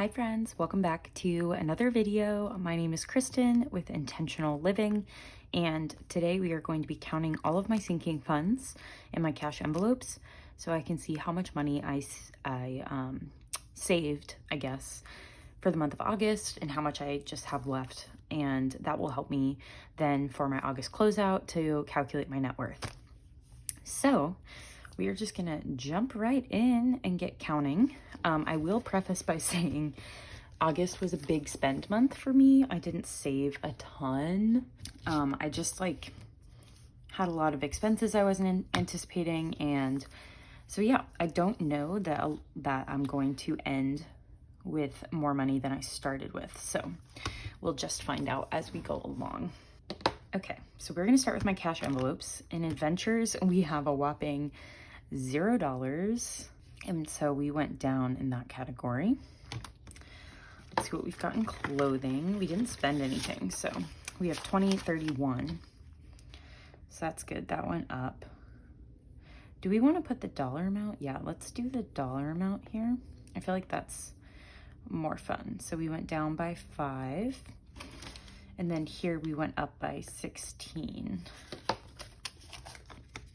Hi friends, welcome back to another video. My name is Kristen with Intentional Living, and today we are going to be counting all of my sinking funds in my cash envelopes so I can see how much money I saved, I guess, for the month of August and how much I just have left, and that will help me then for my August closeout to calculate my net worth. So we are just gonna jump right in and get counting. I will preface by saying August was a big spend month for me. I didn't save a ton. I just had a lot of expenses I wasn't anticipating, and so yeah, I don't know that I'm going to end with more money than I started with. So we'll just find out as we go along. Okay, so we're gonna start with my cash envelopes. In Adventures, we have a whopping $0, and so we went down in that category. Let's see what we've got in clothing. We didn't spend anything, so we have $20.31, so that's good. That went up. Do we want to put the dollar amount? Yeah, let's do the dollar amount here. I feel like that's more fun. So we went down by 5, and then here we went up by 16.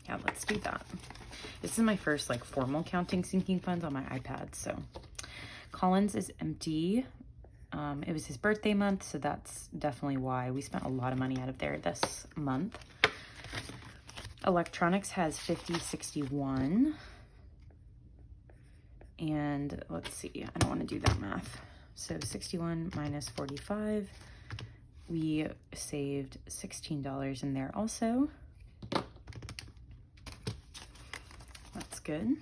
Yeah, let's do that. This is my first formal counting sinking funds on my iPad. So Collins is empty. It was his birthday month, so that's definitely why we spent a lot of money out of there this month. Electronics has 50.61. And let's see, I don't want to do that math. So 61 minus 45. We saved $16 in there also. That's good.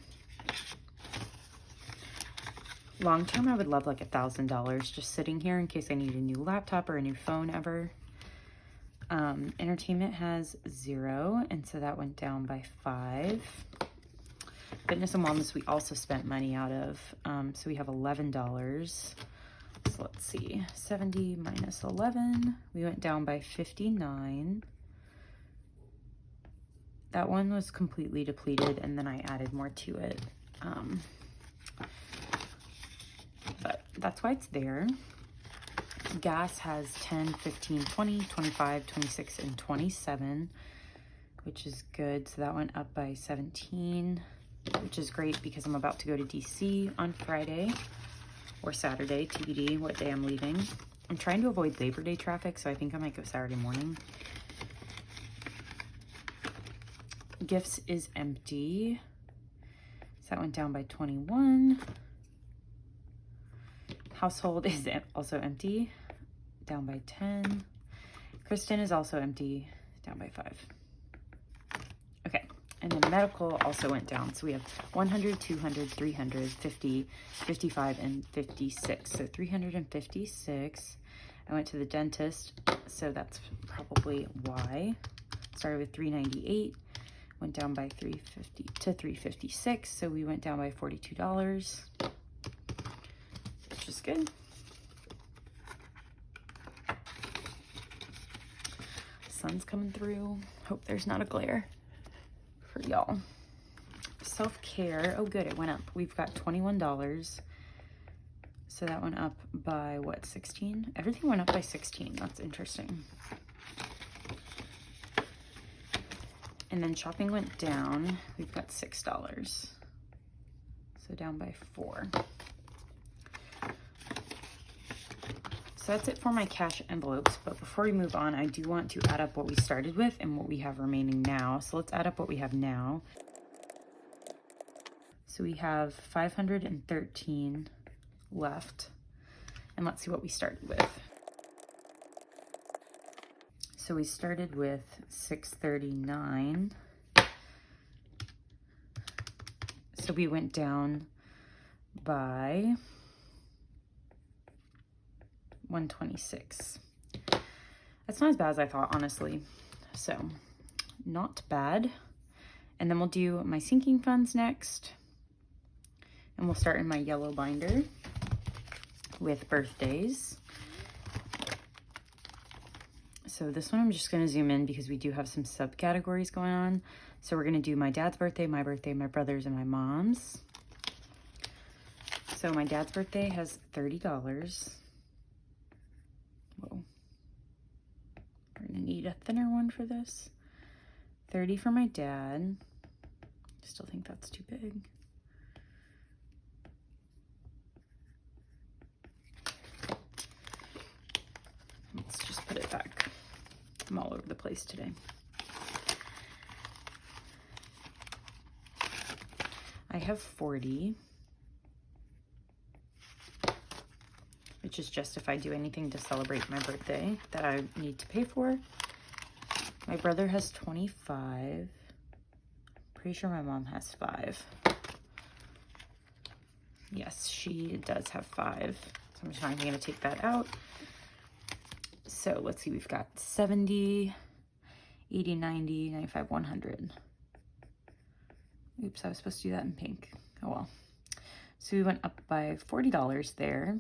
Long term, I would love $1,000 just sitting here in case I need a new laptop or a new phone ever. Entertainment has 0, and so that went down by 5. Fitness and wellness, we also spent money out of, so we have $11. So let's see, 70 minus 11, we went down by 59. That one was completely depleted, and then I added more to it. But that's why it's there. Gas has 10, 15, 20, 25, 26, and 27, which is good. So that went up by 17, which is great because I'm about to go to DC on Friday or Saturday, TBD, what day I'm leaving. I'm trying to avoid Labor Day traffic, so I think I might go Saturday morning. Gifts is empty, so that went down by 21. Household is also empty, down by 10. Kristen is also empty, down by 5. Okay, and then medical also went down, so we have 100, 200, 300, 50, 55, and 56. So 356. I went to the dentist, so that's probably why. Started with 398. Went down by 350 to 356, so we went down by $42, which is good. Sun's coming through. Hope there's not a glare for y'all. Self-care, oh good, it went up. We've got $21, so that went up by what, 16? Everything went up by 16, that's interesting. And then shopping went down. We've got $6. So down by 4. So that's it for my cash envelopes. But before we move on, I do want to add up what we started with and what we have remaining now. So let's add up what we have now. So we have 513 left. And let's see what we started with. So we started with 639. So we went down by 126. That's not as bad as I thought, honestly. So not bad. And then we'll do my sinking funds next. And we'll start in my yellow binder with birthdays. So this one I'm just going to zoom in because we do have some subcategories going on. So we're going to do my dad's birthday, my brother's, and my mom's. So my dad's birthday has $30. Whoa. We're gonna need a thinner one for this. 30 for my dad. Still think that's too big. Let's just put it back. I'm all over the place today. I have 40, which is just if I do anything to celebrate my birthday that I need to pay for. My brother has 25. Pretty sure my mom has 5. Yes, she does have 5. So I'm just not going to take that out. So let's see, we've got 70, 80, 90, 95, 100. Oops, I was supposed to do that in pink. Oh well. So we went up by $40 there.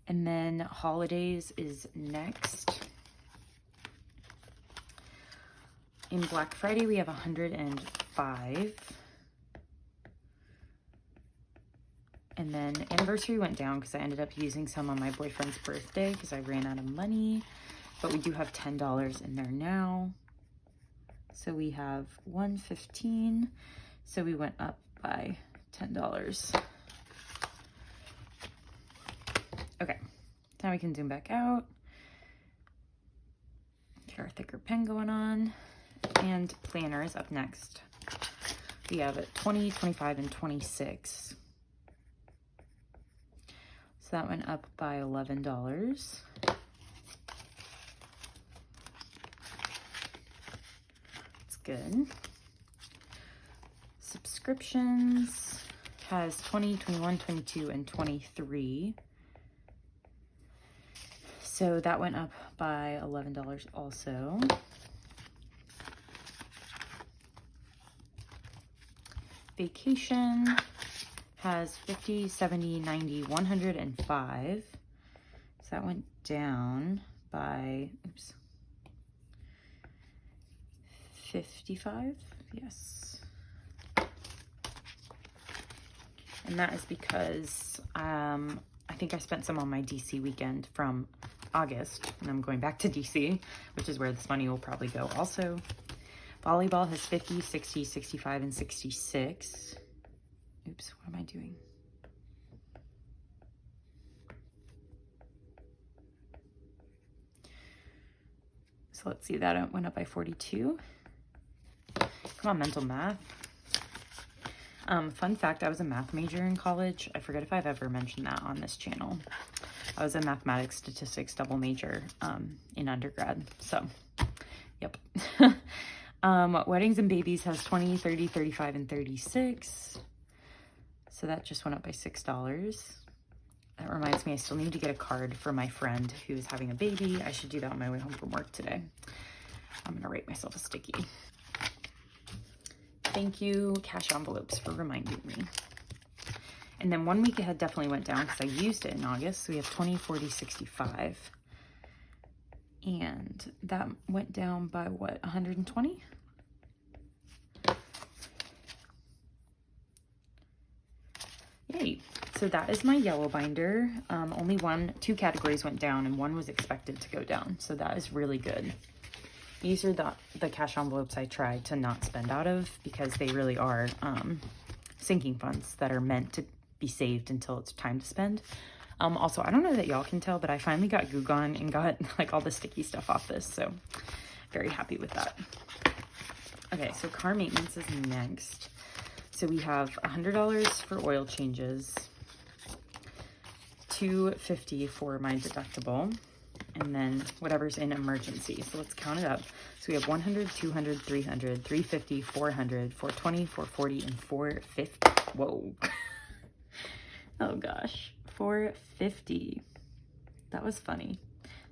And then holidays is next. In Black Friday, we have 105. And then anniversary went down because I ended up using some on my boyfriend's birthday because I ran out of money. But we do have $10 in there now. So we have 115. So we went up by $10. Okay, now we can zoom back out. Get our thicker pen going on. And planners up next. We have 20, 25, and 26. So that went up by $11. That's good. Subscriptions has 20, 21, 22, and 23. So that went up by $11 also. Vacation has 50, 70, 90, 105. So that went down by, oops, 55, yes. And that is because I think I spent some on my DC weekend from August, and I'm going back to DC, which is where this money will probably go also. Volleyball has 50, 60, 65, and 66. Oops, what am I doing? So let's see, that went up by 42. Come on, mental math. Fun fact, I was a math major in college. I forget if I've ever mentioned that on this channel. I was a mathematics statistics double major in undergrad, so yep. Weddings and babies has 20, 30, 35, and 36. So that just went up by $6. That reminds me, I still need to get a card for my friend who's having a baby. I should do that on my way home from work today. I'm gonna write myself a sticky. Thank you, cash envelopes, for reminding me. And then 1 week ahead definitely went down because I used it in August. So we have 20, 40, 65. And that went down by what, 120? Yay. So that is my yellow binder. Only 2 categories went down and 1 was expected to go down. So that is really good. These are the cash envelopes I try to not spend out of because they really are sinking funds that are meant to be saved until it's time to spend. Also, I don't know that y'all can tell, but I finally got Goo Gone and got like all the sticky stuff off this. So very happy with that. Okay, so car maintenance is next. So we have $100 for oil changes, $250 for my deductible, and then whatever's in emergency. So let's count it up. So we have 100, 200, 300, 350, 400, 420, 440, and 450. Whoa. Oh gosh, 450. That was funny.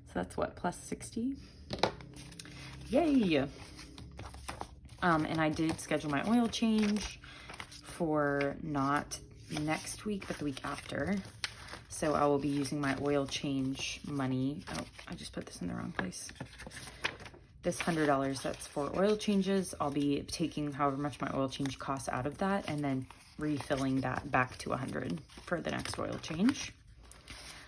So that's what, plus 60? Yay. And I did schedule my oil change for not next week, but the week after. So I will be using my oil change money. Oh, I just put this in the wrong place. This $100, that's for oil changes. I'll be taking however much my oil change costs out of that and then refilling that back to 100 for the next oil change.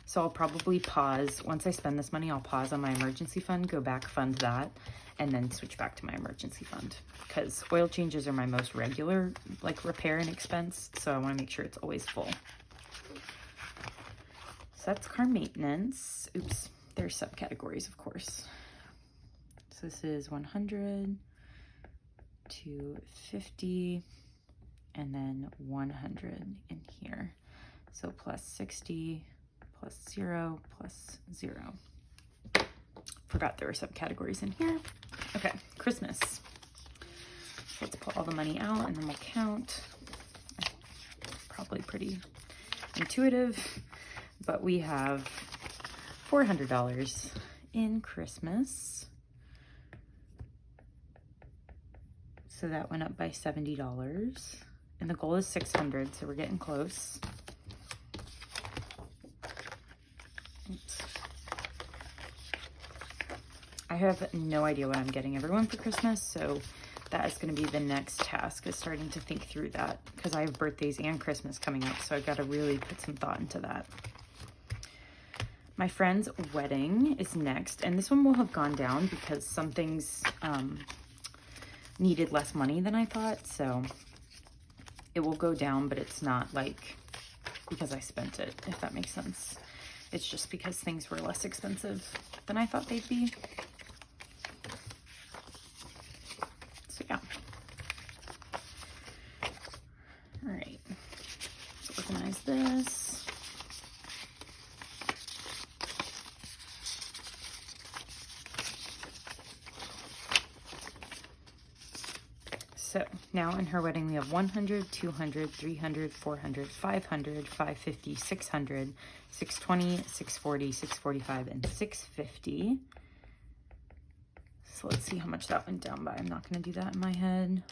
So I'll probably pause. Once I spend this money, I'll pause on my emergency fund, go back, fund that, and then switch back to my emergency fund, because oil changes are my most regular like repair and expense. So I want to make sure it's always full. So that's car maintenance. Oops, there's subcategories, of course. So this is 100 to 50, and then 100 in here. So plus 60, plus 0, plus 0. Forgot there were subcategories in here. Okay, Christmas. So let's pull all the money out and then we'll count. Probably pretty intuitive, but we have $400 in Christmas. So that went up by $70. And the goal is 600, so we're getting close. Oops. I have no idea what I'm getting everyone for Christmas, so that is going to be the next task, is starting to think through that, because I have birthdays and Christmas coming up, so I've got to really put some thought into that. My friend's wedding is next, and this one will have gone down because some things needed less money than I thought, so it will go down, but it's not like because I spent it, if that makes sense. It's just because things were less expensive than I thought they'd be. So yeah. All right, let's organize this. So now in her wedding, we have 100, 200, 300, 400, 500, 550, 600, 620, 640, 645, and 650. So let's see how much that went down by. I'm not going to do that in my head.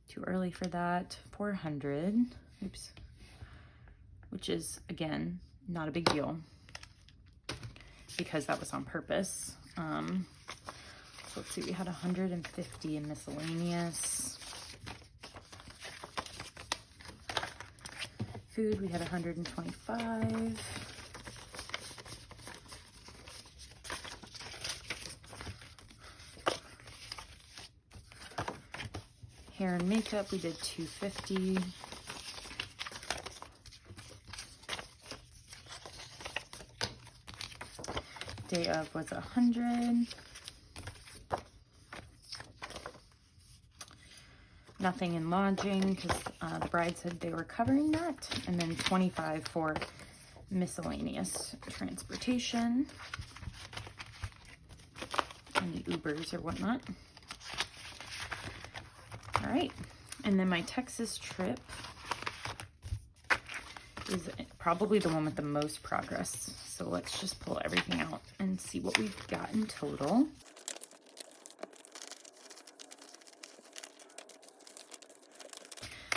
Too early for that. 400. Oops. Which is, again, not a big deal because that was on purpose. So let's see, we had 150 in miscellaneous. Food, we had 125. Hair and makeup, we did 250. Day of was 100. Nothing in lodging because the bride said they were covering that. And then 25 for miscellaneous transportation and the Ubers or whatnot. All right, and then my Texas trip is probably the one with the most progress. So let's just pull everything out and see what we've got in total.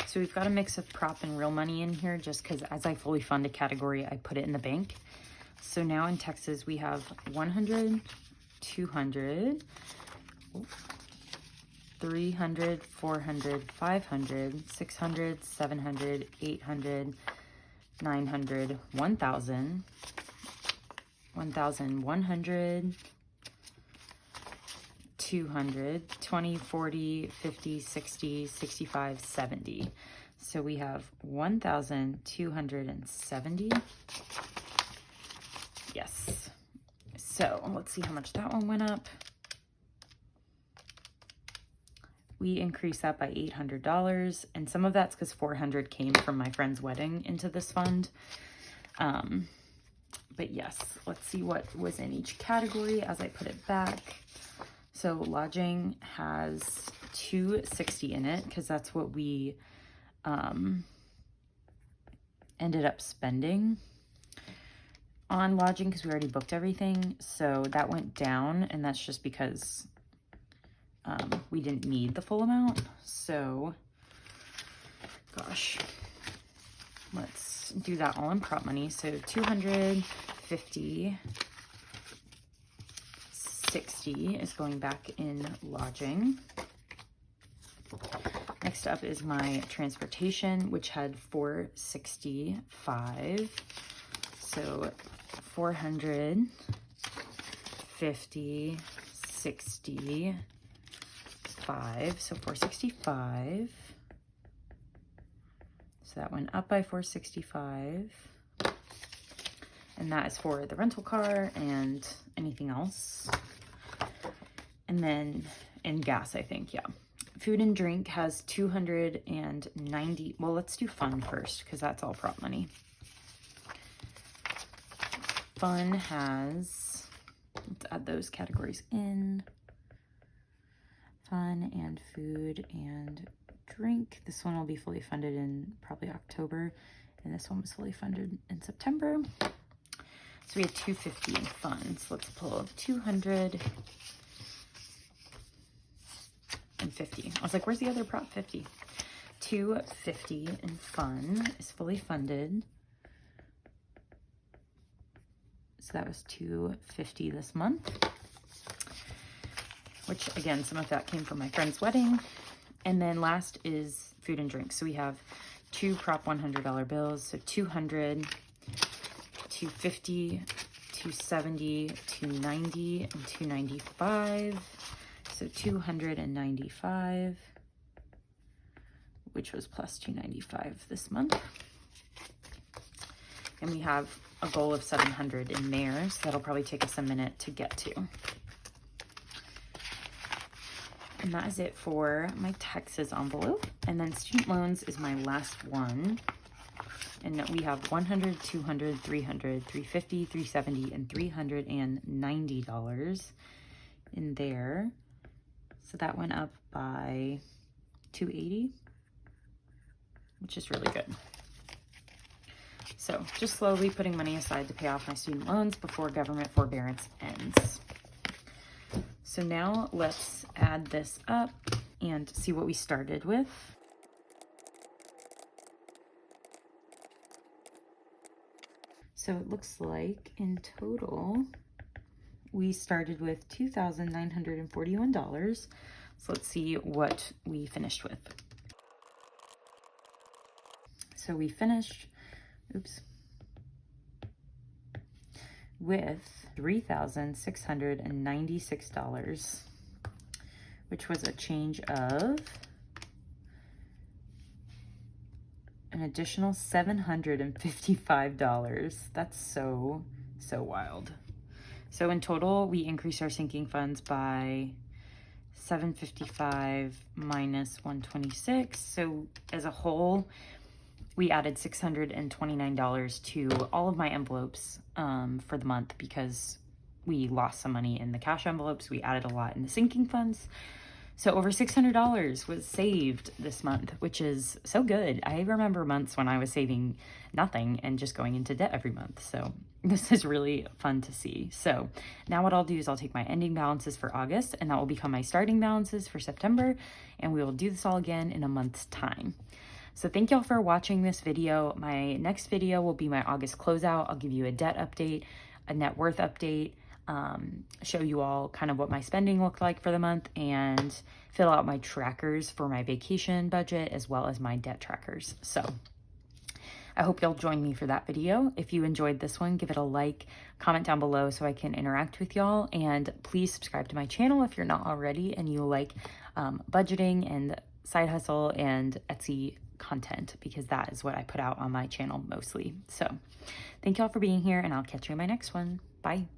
So we've got a mix of prop and real money in here just because as I fully fund a category, I put it in the bank. So now in Texas, we have 100, 200, 300, 400, 500, 600, 700, 800, 900, 1,000, 1,100, 200, 20, 40, 50, 60, 65, 70. So we have 1,270. Yes. So let's see how much that one went up. We increased that by $800, and some of that's because 400 came from my friend's wedding into this fund. But yes, let's see what was in each category as I put it back. So lodging has 260 in it because that's what we ended up spending on lodging because we already booked everything. So that went down, and that's just because we didn't need the full amount. So, gosh, let's do that all in prop money. So 250, 60 is going back in lodging. Next Next up is my transportation, which had $465. So 450, 65, so 465. So that went up by 465. And that is for the rental car and anything else. And then in gas, I think, yeah. Food and drink has 290. Well, let's do fun first because that's all prop money. Fun has, let's add those categories in. Fun and food and drink. This one will be fully funded in probably October, and this one was fully funded in September. So we had 250 in fun. So let's pull 250. I was like, where's the other prop 50? 250 in fun is fully funded. So that was 250 this month, which again, some of that came from my friend's wedding. And then last is food and drink. So we have two prop $100 bills. So 200, 250, 270, 290, and 295. So 295, which was plus 295 this month. And we have a goal of 700 in there, so that'll probably take us a minute to get to. And that is it for my taxes envelope. And then student loans is my last one. And we have $100, $200, $300, $350, $370, and $390 in there. So that went up by $280, which is really good. So just slowly putting money aside to pay off my student loans before government forbearance ends. So now let's add this up and see what we started with. So it looks like in total, we started with $2,941. So let's see what we finished with. So we finished, with $3,696, which was a change of an additional $755. That's so wild. So in total, we increased our sinking funds by $755 minus $126. So as a whole, we added $629 to all of my envelopes for the month because we lost some money in the cash envelopes. We added a lot in the sinking funds. So over $600 was saved this month, which is so good. I remember months when I was saving nothing and just going into debt every month. So this is really fun to see. So now what I'll do is I'll take my ending balances for August, and that will become my starting balances for September. And we will do this all again in a month's time. So thank y'all for watching this video. My next video will be my August closeout. I'll give you a debt update, a net worth update, show you all kind of what my spending looked like for the month, and fill out my trackers for my vacation budget as well as my debt trackers. So I hope you'll join me for that video. If you enjoyed this one, give it a like, comment down below so I can interact with y'all, and please subscribe to my channel if you're not already and you like budgeting and side hustle and Etsy content, because that is what I put out on my channel mostly. So thank y'all for being here, and I'll catch you in my next one. Bye.